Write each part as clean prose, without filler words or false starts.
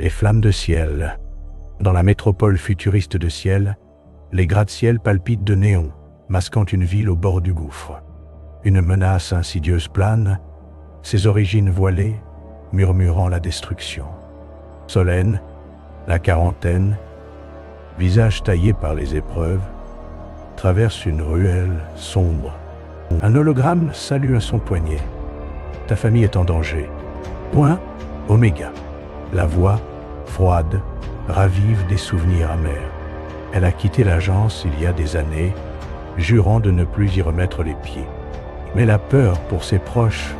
Les flammes de ciel. Dans la métropole futuriste de ciel, les gratte-ciel palpitent de néon, masquant une ville au bord du gouffre. Une menace insidieuse plane, ses origines voilées, murmurant la destruction. Solène, la quarantaine, visage taillé par les épreuves, traverse une ruelle sombre. Un hologramme salue à son poignet. Ta famille est en danger. Point Oméga. La voix, froide, ravive des souvenirs amers. Elle a quitté l'agence il y a des années, jurant de ne plus y remettre les pieds. Mais la peur pour ses proches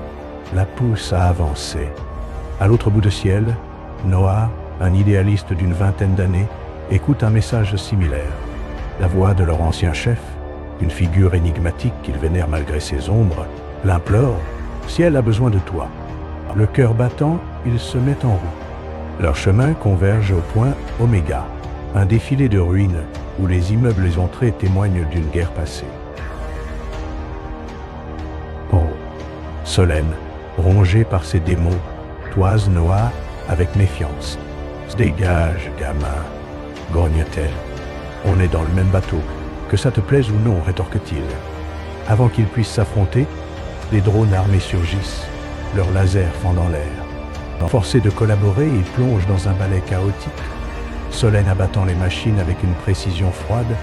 la pousse à avancer. À l'autre bout de ciel, Noah, un idéaliste d'une vingtaine d'années, écoute un message similaire. La voix de leur ancien chef, une figure énigmatique qu'il vénère malgré ses ombres, l'implore « Ciel a besoin de toi ». Le cœur battant, ils se mettent en route. Leur chemin converge au point Oméga, un défilé de ruines où les immeubles éventrés témoignent d'une guerre passée. Oh, Solène, rongée par ses démons, toise Noah avec méfiance. « Dégage, gamin », grogne-t-elle. « On est dans le même bateau. Que ça te plaise ou non, rétorque-t-il. Avant qu'ils puissent s'affronter, les drones armés surgissent, leurs lasers fendant l'air. Forcés de collaborer, ils plongent dans un balai chaotique. Solène abattant les machines avec une précision froide,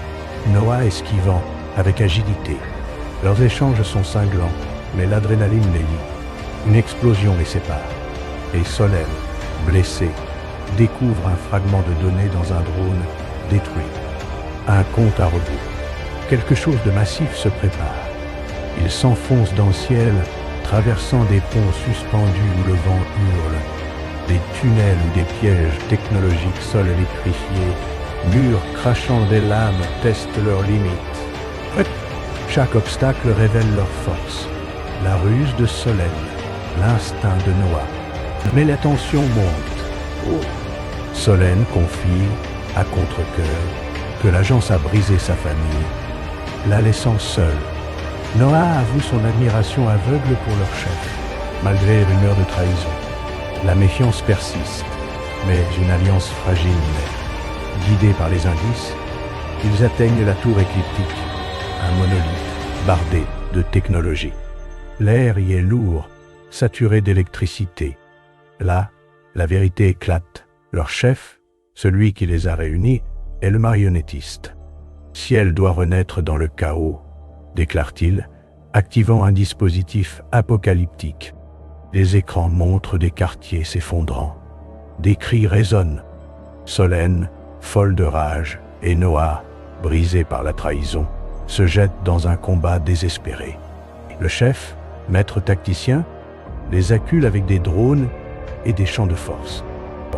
Noah esquivant avec agilité. Leurs échanges sont cinglants, mais l'adrénaline les lie. Une explosion les sépare. Et Solène, blessée, découvre un fragment de données dans un drone détruit. Un compte à rebours. Quelque chose de massif se prépare. Il s'enfonce dans le ciel, traversant des ponts suspendus où le vent hurle, des tunnels ou des pièges technologiques, sols électrifiés, murs crachant des lames testent leurs limites. Chaque obstacle révèle leur force, la ruse de Solène, l'instinct de Noah. Mais la tension monte. Oh. Solène confie, à contre-cœur, que l'agence a brisé sa famille, la laissant seule. Noah avoue son admiration aveugle pour leur chef, malgré les rumeurs de trahison. La méfiance persiste, mais une alliance fragile naît. Guidés par les indices, ils atteignent la tour écliptique, un monolithe bardé de technologie. L'air y est lourd, saturé d'électricité. Là, la vérité éclate. Leur chef, celui qui les a réunis, est le marionnettiste. Ciel doit renaître dans le chaos, déclare-t-il, activant un dispositif apocalyptique. Les écrans montrent des quartiers s'effondrant. Des cris résonnent. Solène, folle de rage, et Noah, brisé par la trahison, se jettent dans un combat désespéré. Le chef, maître tacticien, les accule avec des drones et des champs de force.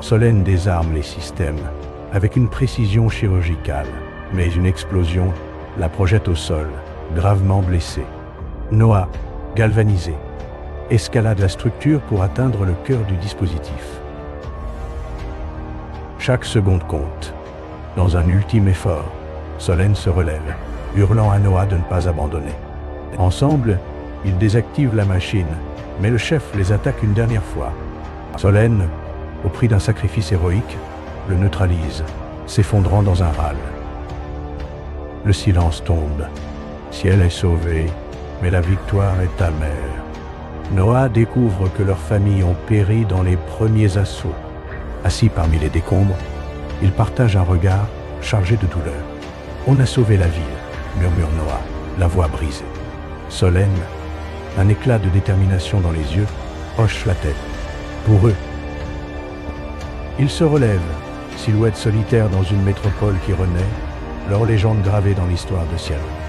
Solène désarme les systèmes avec une précision chirurgicale, mais une explosion la projette au sol, gravement blessée. Noah, galvanisé, escalade la structure pour atteindre le cœur du dispositif. Chaque seconde compte. Dans un ultime effort, Solène se relève, hurlant à Noah de ne pas abandonner. Ensemble, ils désactivent la machine, mais le chef les attaque une dernière fois. Solène, au prix d'un sacrifice héroïque, le neutralise, s'effondrant dans un râle. Le silence tombe. Ciel est sauvé, mais la victoire est amère. Noah découvre que leurs familles ont péri dans les premiers assauts. Assis parmi les décombres, ils partagent un regard chargé de douleur. « On a sauvé la ville », murmure Noah, la voix brisée. Solène, un éclat de détermination dans les yeux, hoche la tête. Pour eux. Ils se relèvent, silhouette solitaire dans une métropole qui renaît, leur légende gravée dans l'histoire de ciel.